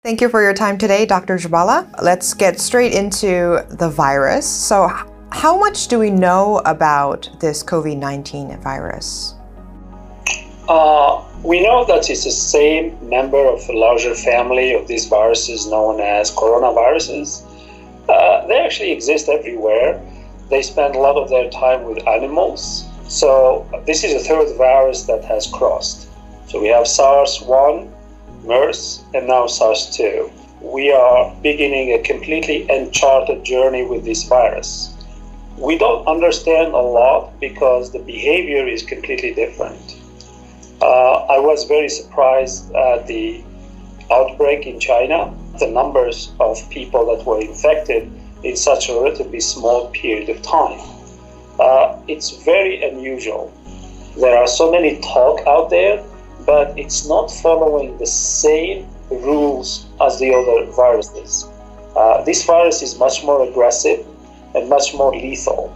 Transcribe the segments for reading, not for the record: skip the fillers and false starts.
Thank you for your time today, Dr. Djaballah. Let's get straight into the virus. So, how much do we know about this COVID-19 virus? We know that it's the same member of a larger family of these viruses known as coronaviruses. They actually exist everywhere. They spend a lot of their time with animals. So this is the third virus that has crossed. So we have SARS-1, MERS, and now SARS-2. We are beginning a completely uncharted journey with this virus. We don't understand a lot because the behavior is completely different. I was very surprised at the outbreak in China, the numbers of people that were infected in such a relatively small period of time. It's very unusual. There are so many talk out there, but it's not following the same rules as the other viruses. This virus is much more aggressive and much more lethal.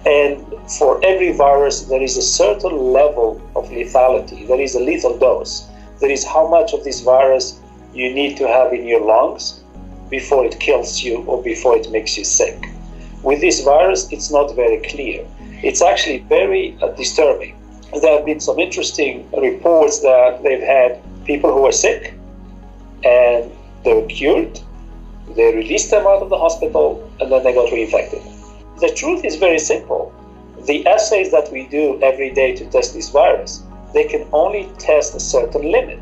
And for every virus, there is a certain level of lethality. There is a lethal dose. There is how much of this virus you need to have in your lungs before it kills you or before it makes you sick. With this virus, it's not very clear. It's actually very disturbing. There have been some interesting reports that they've had people who were sick and they were cured. They released them out of the hospital and then they got reinfected. The truth is very simple. The assays that we do every day to test this virus, they can only test a certain limit.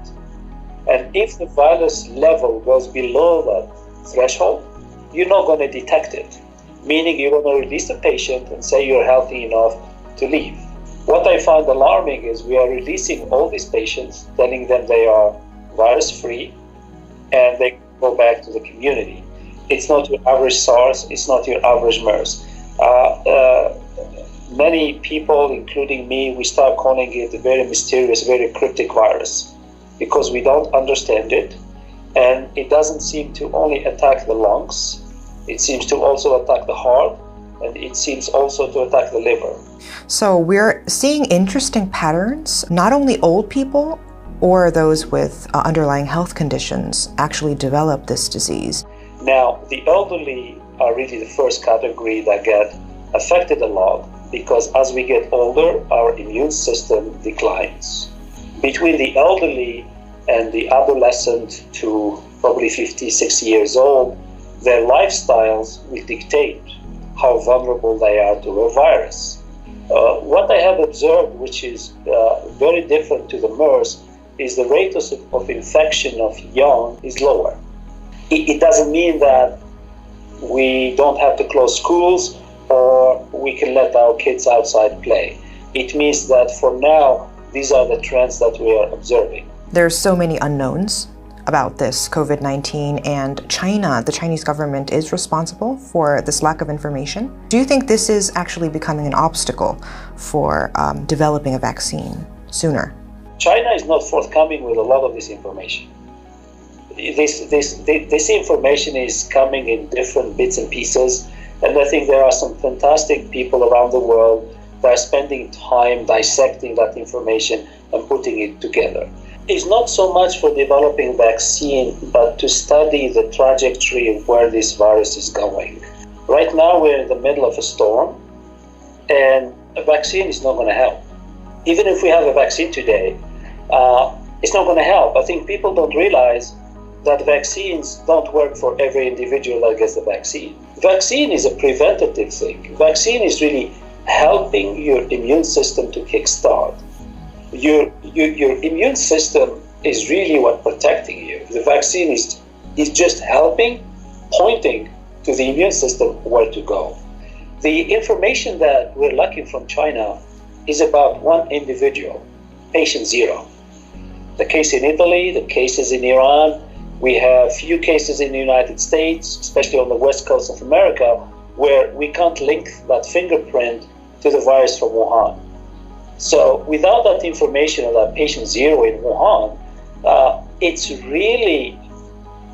And if the virus level goes below that threshold, you're not going to detect it. Meaning you're going to release the patient and say you're healthy enough to leave. What I find alarming is we are releasing all these patients, telling them they are virus-free, and they go back to the community. It's not your average SARS, it's not your average MERS. Many people, including me, we start calling it a very mysterious, very cryptic virus because we don't understand it, and it doesn't seem to only attack the lungs, it seems to also attack the heart, and it seems also to attack the liver. So we're seeing interesting patterns. Not only old people or those with underlying health conditions actually develop this disease. Now, the elderly are really the first category that get affected a lot because as we get older, our immune system declines. Between the elderly and the adolescent to probably 50, 60 years old, their lifestyles will dictate how vulnerable they are to a virus. What I have observed, which is very different to the MERS, is the rate of infection of young is lower. It doesn't mean that we don't have to close schools or we can let our kids outside play. It means that for now, these are the trends that we are observing. There's so many unknowns about this COVID-19, and China, the Chinese government, is responsible for this lack of information. Do you think this is actually becoming an obstacle for developing a vaccine sooner? China is not forthcoming with a lot of this information. This information is coming in different bits and pieces, and I think there are some fantastic people around the world that are spending time dissecting that information and putting it together. It's not so much for developing a vaccine, but to study the trajectory of where this virus is going. Right now, we're in the middle of a storm, and a vaccine is not going to help. Even if we have a vaccine today, it's not going to help. I think people don't realize that vaccines don't work for every individual that gets the vaccine. Vaccine is a preventative thing. Vaccine is really helping your immune system to kickstart. Your immune system is really what protecting you. The vaccine is just helping, pointing to the immune system where to go. The information that we're lacking from China is about one individual, patient zero. The case in Italy, the cases in Iran, we have few cases in the United States, especially on the west coast of America, where we can't link that fingerprint to the virus from Wuhan. So without that information of that patient zero in Wuhan, it's really,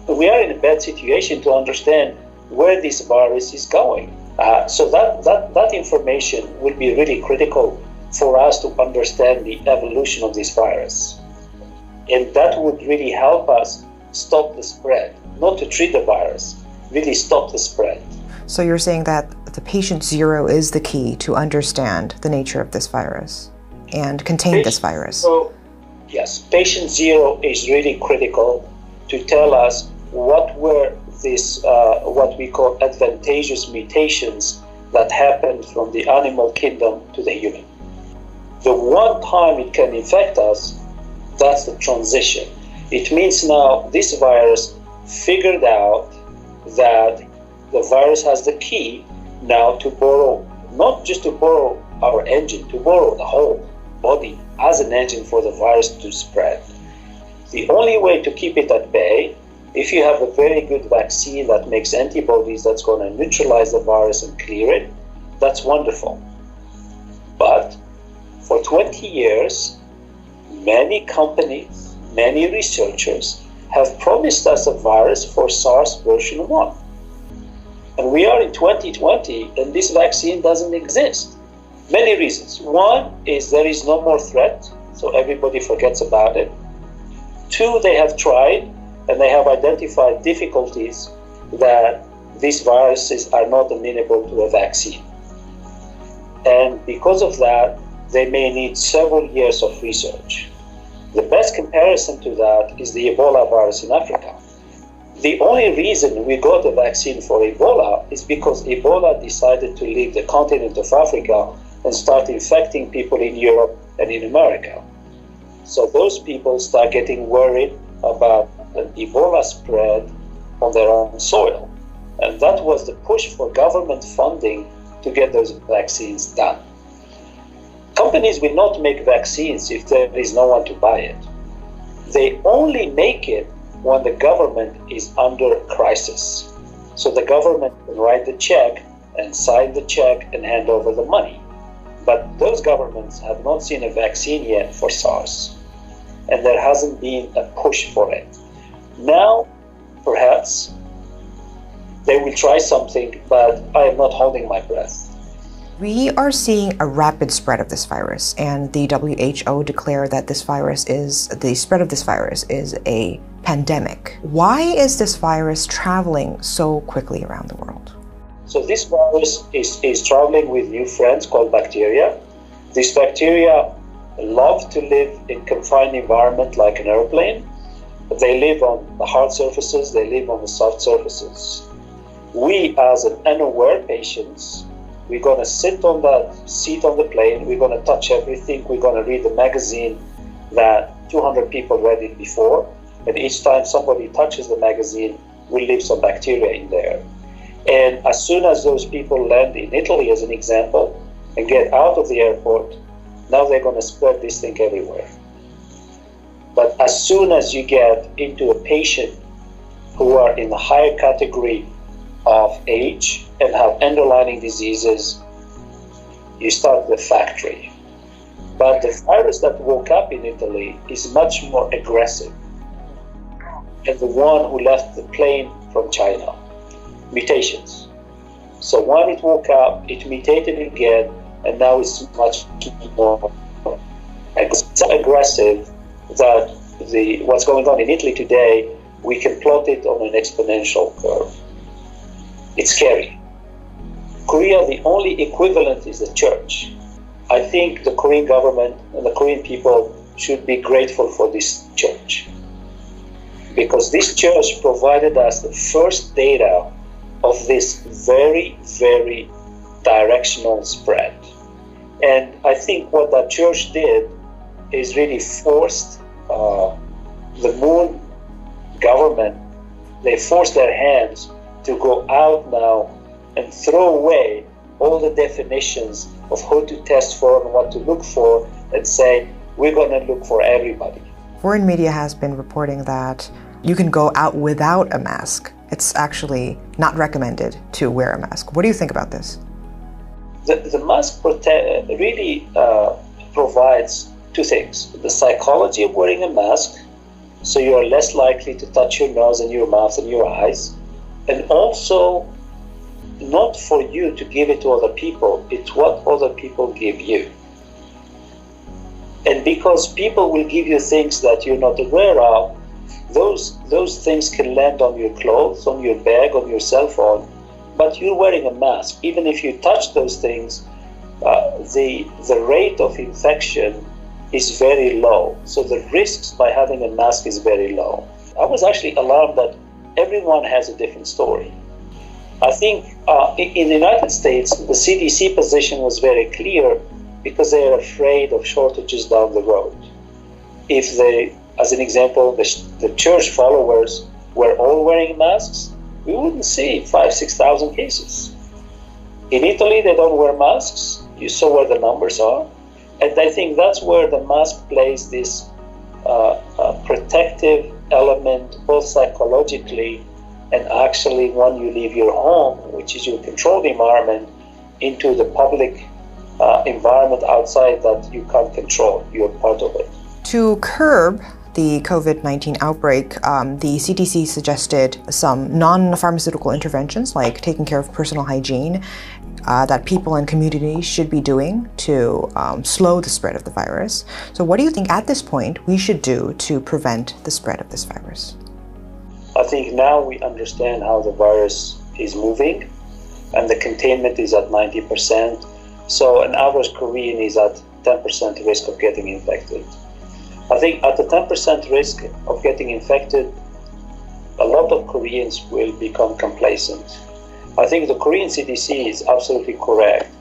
we are in a bad situation to understand where this virus is going. So that information will be really critical for us to understand the evolution of this virus. And that would really help us stop the spread, not to treat the virus, really stop the spread. So you're saying that the patient zero is the key to understand the nature of this virus and contain this virus? So, yes, patient zero is really critical to tell us what were these, what we call advantageous mutations that happened from the animal kingdom to the human. The one time it can infect us, that's the transition. It means now this virus figured out that the virus has the key now to borrow, not just to borrow our engine, to borrow the whole body as an engine for the virus to spread. The only way to keep it at bay, if you have a very good vaccine that makes antibodies that's going to neutralize the virus and clear it, that's wonderful. But for 20 years, many companies, many researchers have promised us a virus for SARS version 1. And we are in 2020 and this vaccine doesn't exist. Many reasons. One is there is no more threat, so everybody forgets about it. Two, they have tried and they have identified difficulties that these viruses are not amenable to a vaccine. And because of that, they may need several years of research. The best comparison to that is the Ebola virus in Africa. The only reason we got a vaccine for Ebola is because Ebola decided to leave the continent of Africa and start infecting people in Europe and in America. So those people start getting worried about an Ebola spread on their own soil. And that was the push for government funding to get those vaccines done. Companies will not make vaccines if there is no one to buy it. They only make it when the government is under crisis. So the government can write the check and sign the check and hand over the money. But those governments have not seen a vaccine yet for SARS. And there hasn't been a push for it. Now, perhaps, they will try something, but I am not holding my breath. We are seeing a rapid spread of this virus, and the WHO declared that the spread of this virus is a pandemic. Why is this virus traveling so quickly around the world? So this virus is traveling with new friends called bacteria. These bacteria love to live in confined environment like an airplane. They live on the hard surfaces, they live on the soft surfaces. We, as an unaware patients, we're going to sit on that seat on the plane, we're going to touch everything, we're going to read the magazine that 200 people read it before, and each time somebody touches the magazine, we leave some bacteria in there. And as soon as those people land in Italy, as an example, and get out of the airport, now they're going to spread this thing everywhere. But as soon as you get into a patient who are in the higher category of age and have underlying diseases, you start the factory. But the virus that woke up in Italy is much more aggressive. And the one who left the plane from China, mutations. So when it woke up, it mutated again, and now it's much more aggressive that what's going on in Italy today, we can plot it on an exponential curve. It's scary. Korea, the only equivalent is the church. I think the Korean government and the Korean people should be grateful for this church, because this church provided us the first data of this very, very directional spread. And I think what that church did is really forced the moon government, they forced their hands to go out now and throw away all the definitions of who to test for and what to look for, and say, we're going to look for everybody. Foreign media has been reporting that you can go out without a mask. It's actually not recommended to wear a mask. What do you think about this? The mask really provides two things. The psychology of wearing a mask, so you are less likely to touch your nose and your mouth and your eyes, and also not for you to give it to other people, it's what other people give you. And because people will give you things that you're not aware of, those things can land on your clothes, on your bag, on your cell phone, but you're wearing a mask. Even if you touch those things, the rate of infection is very low. So the risks by having a mask is very low. I was actually alarmed that everyone has a different story. I think in the United States, the CDC position was very clear because they are afraid of shortages down the road. If they, as an example, the church followers were all wearing masks, we wouldn't see 5,000-6,000 cases. In Italy, they don't wear masks. You saw where the numbers are. And I think that's where the mask plays this protective element, both psychologically and actually when you leave your home, which is your controlled environment, into the public environment outside that you can't control. You're part of it. To curb the COVID-19 outbreak, the CDC suggested some non-pharmaceutical interventions like taking care of personal hygiene that people and communities should be doing to slow the spread of the virus. So what do you think at this point we should do to prevent the spread of this virus? I think now we understand how the virus is moving, and the containment is at 90%. So an average Korean is at 10% risk of getting infected. I think at the 10% risk of getting infected, a lot of Koreans will become complacent. I think the Korean CDC is absolutely correct.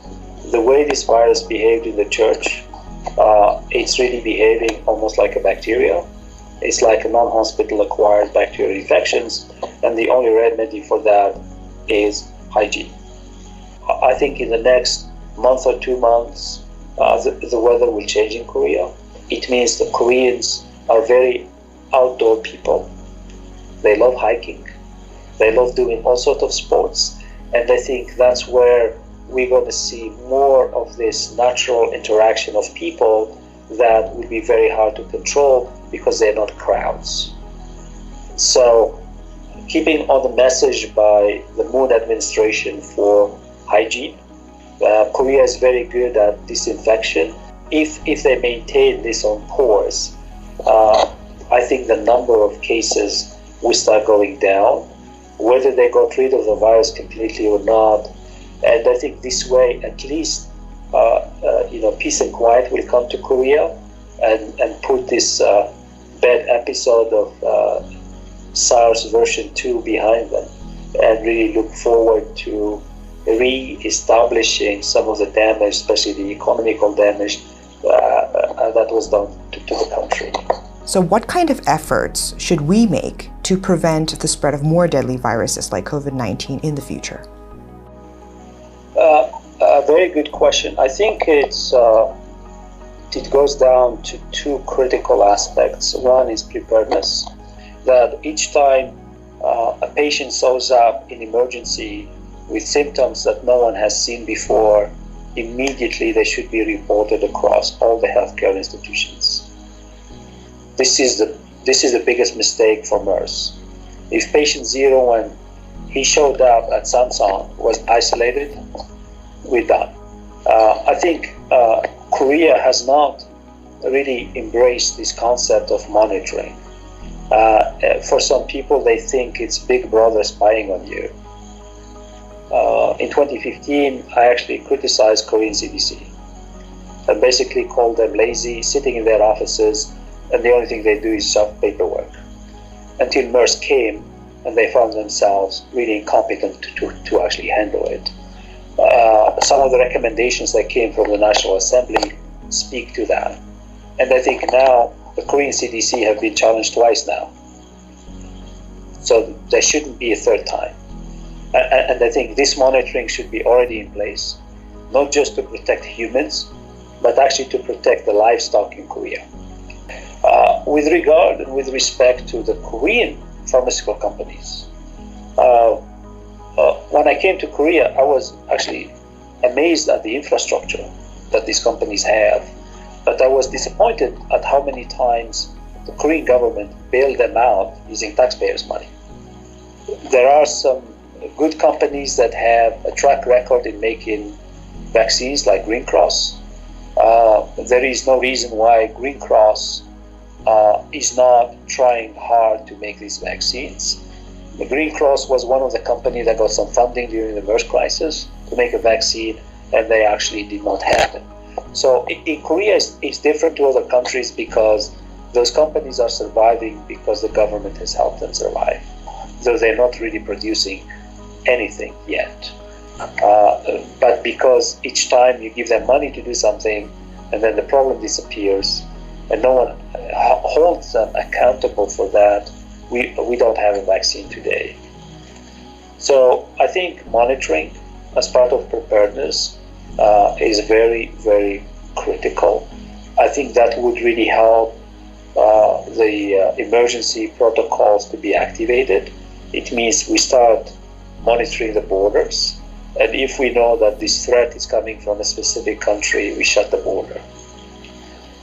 The way this virus behaved in the church, it's really behaving almost like a bacteria. It's like a non-hospital acquired bacterial infections, and the only remedy for that is hygiene. I think in the next month or 2 months, the weather will change in Korea. It means the Koreans are very outdoor people. They love hiking. They love doing all sorts of sports. And I think that's where we're going to see more of this natural interaction of people that will be very hard to control because they're not crowds. So keeping on the message by the Moon administration for hygiene, Korea is very good at disinfection. If they maintain this on course, I think the number of cases will start going down, whether they got rid of the virus completely or not. And I think this way, at least, peace and quiet will come to Korea and put this bad episode of SARS version 2 behind them, and really look forward to re-establishing some of the damage, especially the economical damage that was done to the country. So what kind of efforts should we make to prevent the spread of more deadly viruses like COVID-19 in the future? A very good question. I think it goes down to two critical aspects. One is preparedness, that each time a patient shows up in emergency with symptoms that no one has seen before, immediately they should be reported across all the healthcare institutions. This is the biggest mistake for MERS. If patient 0, when he showed up at Samsung, was isolated, we're done. I think Korea has not really embraced this concept of monitoring. For some people, they think it's Big Brother spying on you. In 2015, I actually criticized Korean CDC and basically called them lazy, sitting in their offices, and the only thing they do is shove paperwork. Until MERS came, and they found themselves really incompetent to actually handle it. Some of the recommendations that came from the National Assembly speak to that. And I think now the Korean CDC have been challenged twice now. So there shouldn't be a third time. And I think this monitoring should be already in place, not just to protect humans, but actually to protect the livestock in Korea. With regard and with respect to the Korean pharmaceutical companies, when I came to Korea, I was actually amazed at the infrastructure that these companies have, but I was disappointed at how many times the Korean government bailed them out using taxpayers' money. There are some good companies that have a track record in making vaccines like Green Cross. There is no reason why Green Cross is not trying hard to make these vaccines. The Green Cross was one of the companies that got some funding during the MERS crisis to make a vaccine, and they actually did not have it. So in Korea, it's different to other countries because those companies are surviving because the government has helped them survive, though they're not really producing anything yet. But because each time you give them money to do something, and then the problem disappears, and no one holds them accountable for that, we don't have a vaccine today. So I think monitoring as part of preparedness is very, very critical. I think that would really help the emergency protocols to be activated. It means we start monitoring the borders, and if we know that this threat is coming from a specific country, we shut the border.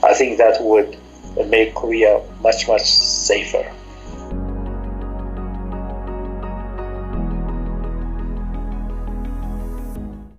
I think that would make Korea much, much safer.